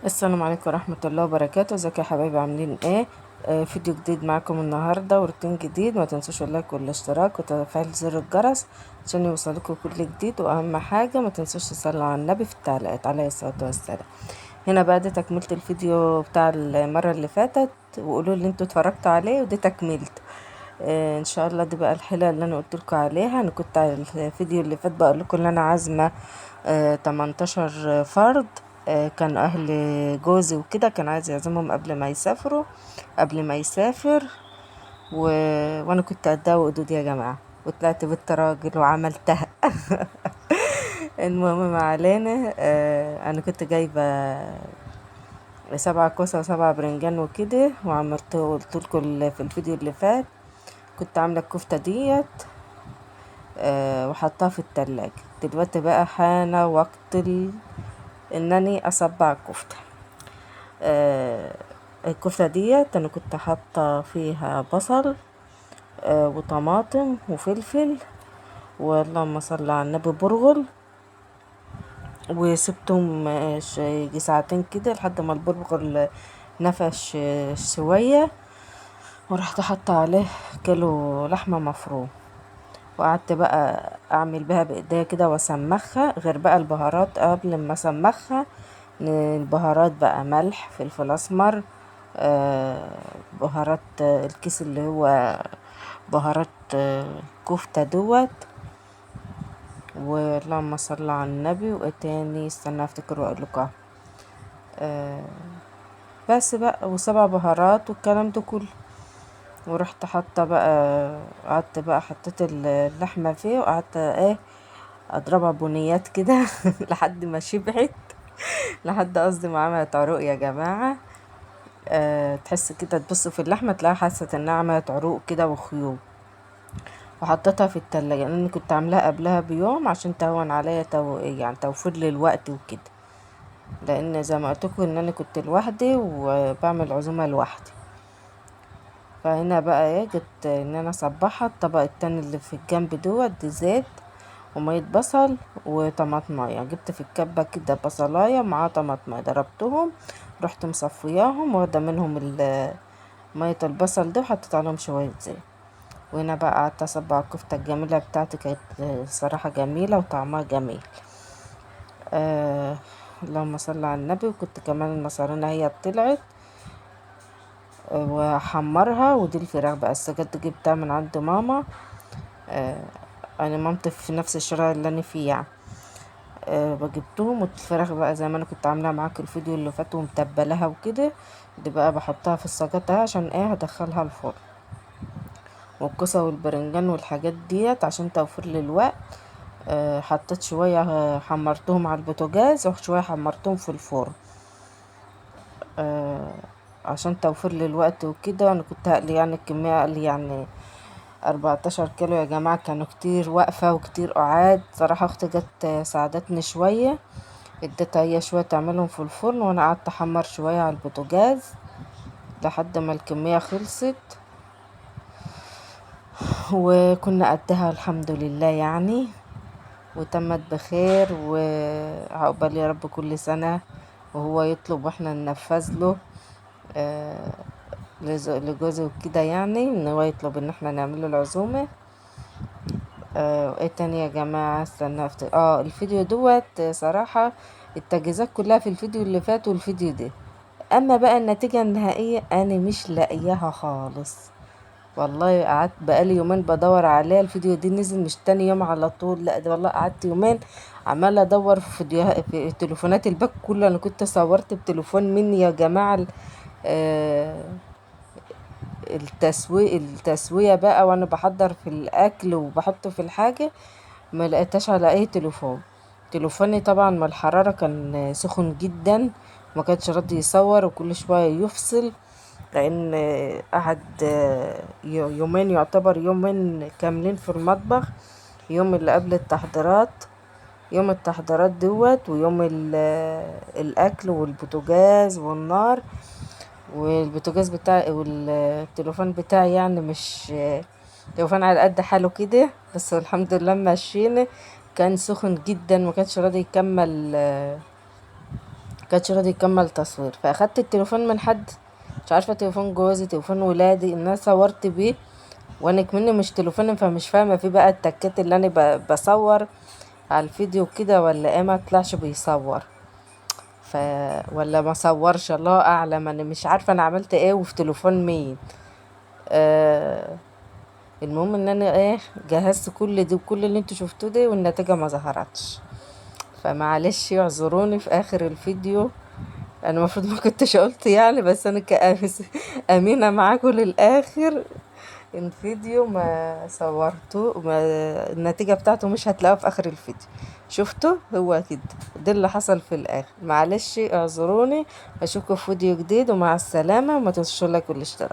السلام عليكم ورحمة الله وبركاته. ازيك يا حبايبي، عاملين ايه؟ فيديو جديد معاكم النهاردة وروتين جديد. ما تنسوش اللايك والاشتراك وتفعيل زر الجرس عشان يوصلكم كل جديد، واهم حاجة ما تنسوش تصلوا على النبي في التعليقات عليه الصلاة والسلام. هنا بقى دي تكملة الفيديو بتاع المرة اللي فاتت، وقولوا اللي انتوا اتفرجتوا عليه ودي تكملته. ان شاء الله دي بقى الحلقة اللي انا قلت لكم عليها. انا كنت على الفيديو اللي فات بقول لكم ان انا عازمة 18 فرد. كان اهل جوزي وكده كان عايز يعزمهم قبل ما يسافروا، قبل ما يسافر و... وانا كنت قدها وقدود يا جماعة، وطلعت بنت راجل وعملتها. المهم ما علينا. انا كنت جايبة 7 كوسة و7 برنجان وكده، وعملت قلت لكم في الفيديو اللي فات كنت عاملة الكفتة ديت وحطها في التلاجة. دلوقتي بقى حان وقت انني اصبع الكفتة. آه الكفتة ديت انا كنت حاطة فيها بصل وطماطم وفلفل، واللهم صل على النبي، برغل، وسبتهم يجي ساعتين كده لحد ما البرغل نفش شوية، ورحت حاطة عليه كيلو لحمة مفروم، وقعدت بقى اعمل بها بايديا كده واسمخها. غير بقى البهارات قبل ما اسمخها، البهارات بقى ملح، فلفل اسمر، بهارات الكيس اللي هو بهارات كفتة دوت، واللهم صل على النبي. وايه تاني؟ استنى افتكر واقول لكم. آه بس بقى، وسبع بهارات والكلام ده كله. ورحت حاطه بقى، قعدت بقى حطيت اللحمه فيه، وقعدت اضربها بنيات كده لحد ما شبعت، لحد قصدي ما عملت عروق يا جماعه. تحس كده، تبص في اللحمه تلاقي حاسه انها عملت عروق كده وخيوط. وحطيتها في التلاجة لان كنت عاملاها قبلها بيوم عشان تهون عليا يعني توفير لي الوقت وكده، لان زي ما قلتلكوا ان انا كنت لوحدي وبعمل عزومه لوحدي. فهنا بقى جت ان انا اصبحها. الطبق التاني اللي في الجنب دوت دي زيت ومية بصل وطماطمايه. جبت في الكبة كده بصلاية مع طماطمايه، ضربتهم، رحت مصفياهم واخده منهم مية البصل ده، وحطيت عليهم شوية زيت. وهنا بقى قعدت اصبع الكفتة الجميلة بتاعتي، كانت صراحة جميلة وطعمها جميل. آه اللهم صل على النبي. وكنت كمان المصارينة هي طلعت وحمرها. ودي الفراخ بقى السجاد جبتها من عند ماما. آه انا مامتي في نفس الشارع اللي انا فيه يعني. بجبتهم، والفراخ بقى زي ما انا كنت عاملاها معاك الفيديو اللي فات ومتبلها وكده. دي بقى بحطها في السجاد ده عشان هدخلها الفرن. والكوسه والبرنجان والحاجات ديت عشان توفر لي الوقت. حطيت شويه حمرتهم على البوتاجاز، وشويه حمرتهم في الفرن آه عشان توفر لي الوقت وكده. انا كنت هقلي يعني الكميه، اقلي يعني 14 كيلو يا جماعة. كانوا كتير واقفة وكتير قعاد. صراحة اختي جت ساعدتني شوية، اديتها هي شوية تعملهم في الفرن، وانا قعدت احمر شوية على البوتاجاز لحد ما الكمية خلصت. وكنا قدها الحمد لله يعني، وتمت بخير. وعقبال يا رب كل سنة وهو يطلب واحنا ننفذ له. آه لجوزي وكده يعني، ان هو يطلب ان احنا نعمل له العزومة. وايه تاني يا جماعة؟ استنى الفيديو دوت صراحة التجهيزات كلها في الفيديو اللي فات والفيديو ده. اما بقى النتيجة النهائية انا مش لاقياها خالص. والله قعدت بقالي يومين بدور عليها. الفيديو دي نزل مش تاني يوم على طول، لا ده والله قعدت يومين عمالة ادور في في تليفونات الباك كله. انا كنت صورت بتليفون مني يا جماعة آه التسوية بقى، وانا بحضر في الاكل وبحطه في الحاجة. ما لقيتهاش على اي تليفون. تليفوني طبعا ما الحرارة كان سخن جدا، ما كانش راضي يصور وكل شوية يفصل، لان قعد يومين، يعتبر يومين كاملين في المطبخ. يوم اللي قبل التحضيرات، يوم التحضيرات دوت، ويوم الاكل والبوتاجاز والنار. والبوتاجاز بتاعي والتليفون بتاعي يعني مش تليفون على قد حاله كده، بس الحمد لله ماشيين. كان سخن جدا، ما كانش راضي يكمل كانش راضي يكمل تصوير، فاخدت التليفون من حد، مش عارفه تليفون جوزي تليفون ولادي، ان انا صورت بيه وانا كمني مش تليفوني، فمش فاهمه في بقى التكات اللي انا بصور على الفيديو كده ولا ايه، ما طلعش بيصور ف ولا ما صورش، الله اعلم، انا مش عارفه انا عملت ايه وفي تليفون مين. آه المهم ان انا ايه جهزت كل دي وكل اللي انتوا شفتوه ده والنتيجه ما ظهرتش، فمعلش يعذروني في اخر الفيديو. انا المفروض ما كنتش قلت يعني، بس انا امينه معاكم للاخر. الفيديو ما صورته، ما النتيجة بتاعته مش هتلاقوها في اخر الفيديو، شفتوا هو كده، ده اللي حصل في الاخر. معلش اعذروني، اشوفكم في فيديو جديد، ومع السلامة، وما تنسوش لايك والاشتراك.